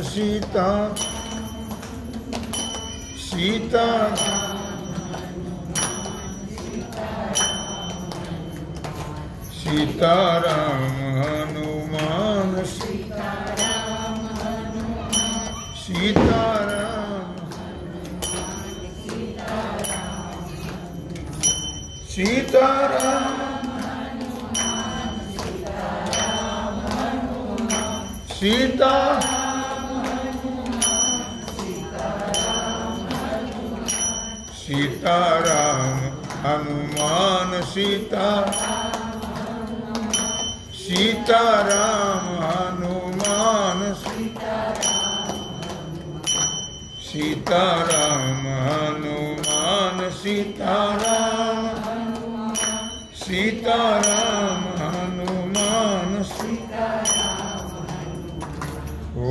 सीता सीता सीताराम हनुमान सीताराम सीताराम सीता सीताराम हनुमान सीता सीताराम हनुमान सीताराम हनुमान सीताराम सीताराम हनुमान ओ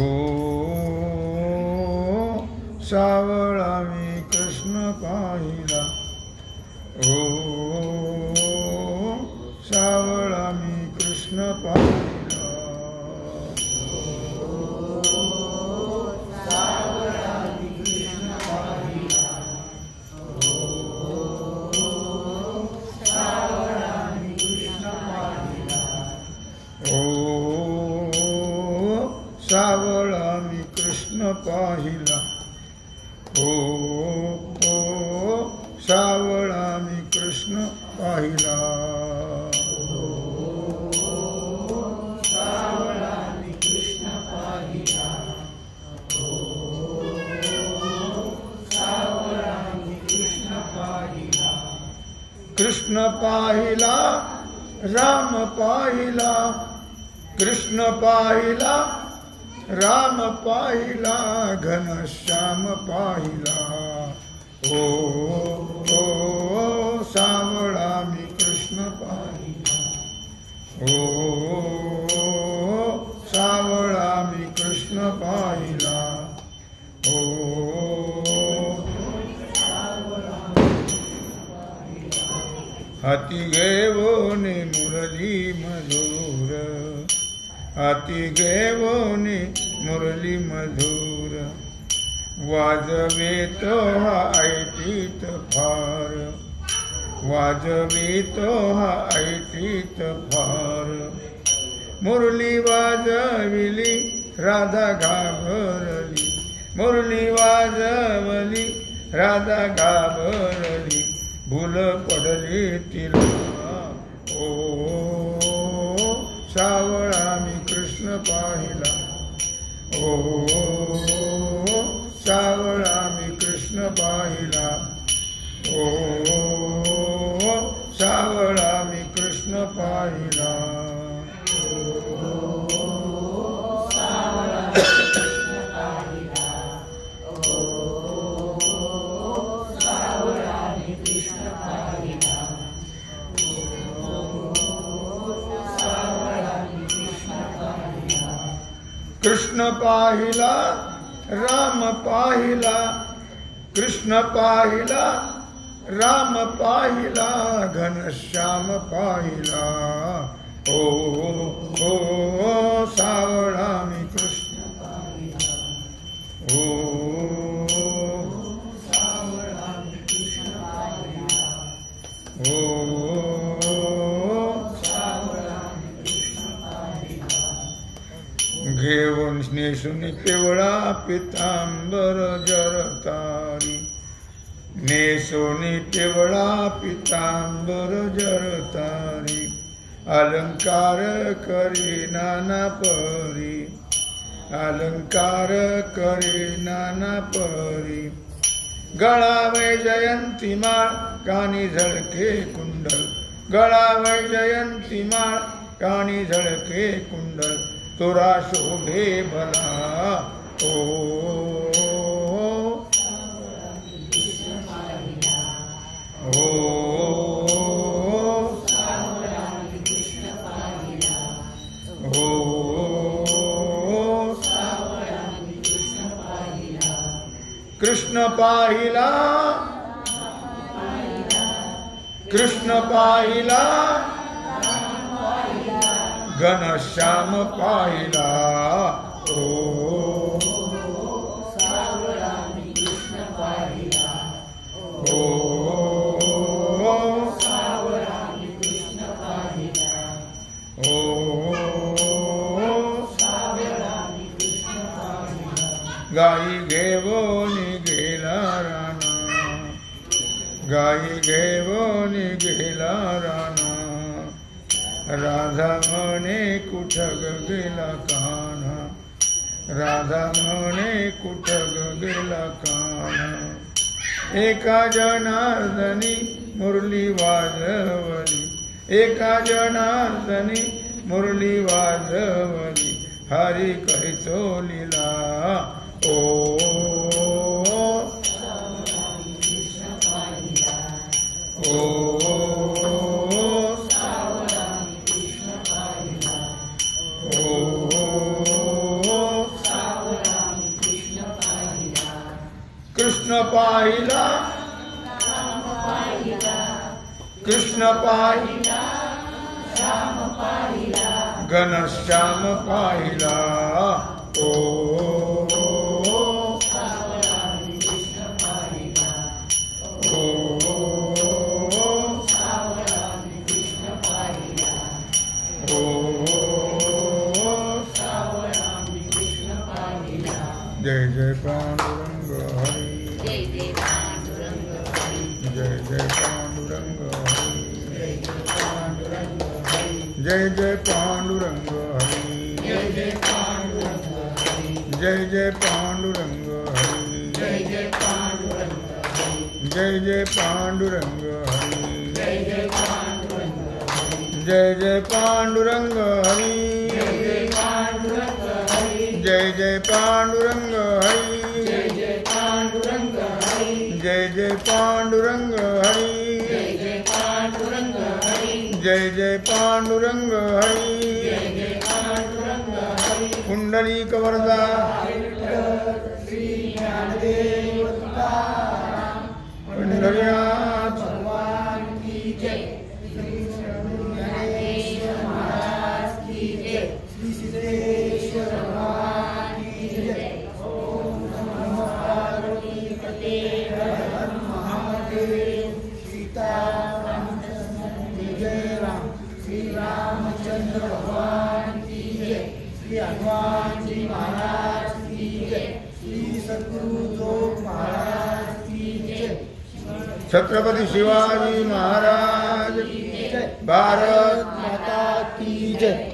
सावळा मी कृष्ण पाहिला ओ सावळा मी कृष्ण पाहिला सावळा मी कृष्ण पाहिला सावळा मी कृष्ण पाहिला ओ सावळा मी कृष्ण पाहिला ओ सावळा मी कृष्ण पाहिला सावळा मी कृष्ण पाहिला सावळा मी कृष्ण पाहिला कृष्ण पाहिला राम पाहिला कृष्ण पाहिला राम पाहिला घनश्याम पाहिला ओ सावळा मी कृष्ण पाहिला ओ सावळा मी कृष्ण पाहिला ओ हाती घेवोनी मुरली मधुर हाती घेवोनी मुरली मधुर वाजवितो हा ऐटीत फार वाजवितो हा ऐटीत फार मुरली वाजविली राधा घाबरली मुरली वाजवली राधा घाबरली भूल पडली तिला ओ सावळा मी कृष्ण पाहिला ओ सावळा मी कृष्ण पाहिला ओ सावळा मी कृष्ण पाहिला कृष्ण पाहिला राम पाहिला कृष्ण पाहिला राम पाहिला घनश्याम पाहिला ओ सावळा मी कृष्ण पाहिला ओ सावळा मी कृष्ण पाहिला ओ घेऊन नेसून पिवळा पितांबर जरतारी नेसून पिवळा पितांबर जरतारी अलंकार करी नाना परी अलंकार करी नाना परी गळावे जयंती माळ कानी झळके कुंडल गळावे जयंती माळ कानी झळके कुंडल तुरा शोभे भला ओ ओ ओ कृष्ण पाहिला कृष्ण पाहिला घनश्याम पाहिला ओ गाई घेवोनी गेला राणा, गाई घेवोनी गेला राणा, राधा म्हणे कुठं गेला कान्हा, राधा म्हणे कुठं गेला कान्हा. एका जनार्दनी मुरली वाजवली, एका जनार्दनी मुरली वाजवली, हरी करीतो लीला. ओ ओ कृष्ण पाहिला, कृष्ण पाहिला, घनश्याम पाहिला. ओ जय जय पांडुरंग हरि, जय जय पांडुरंग हरि, जय जय पांडुरंग हरि, जय जय पांडुरंग हरि, जय जय पांडुरंग हरि, जय जय पांडुरंग हरि, जय जय पांडुरंग हरि, जय जय पांडुरंग हरि, जय जय पांडुरंग हरि, जय जय पांडुरंग हरि, जय जय पांडुरंग हरि, जय जय पांडुरंग हरि, जय जय पांडुरंग हरि, जय जय पांडुरंग हरि, जय जय पांडुरंग हरि, जय जय पांडुरंग हरि. पुंडलीक वरदा श्री ज्ञानदेव तुकाराम पंढरीनाथ भगवान की जय, श्री ज्ञानेश्वर महाराज की जय, श्री सिद्धेश्वर भगवान की जय. ओम नमो पार्वती पते हर महादेव. सीता रामचंद्र जय राम, श्री रामचंद्र भगवान की जय, श्री हनुमान जी महाराज की जय, श्री सद्गुरु महाराज की जय, छत्रपति शिवाजी महाराज की जय, भारत माता की जय.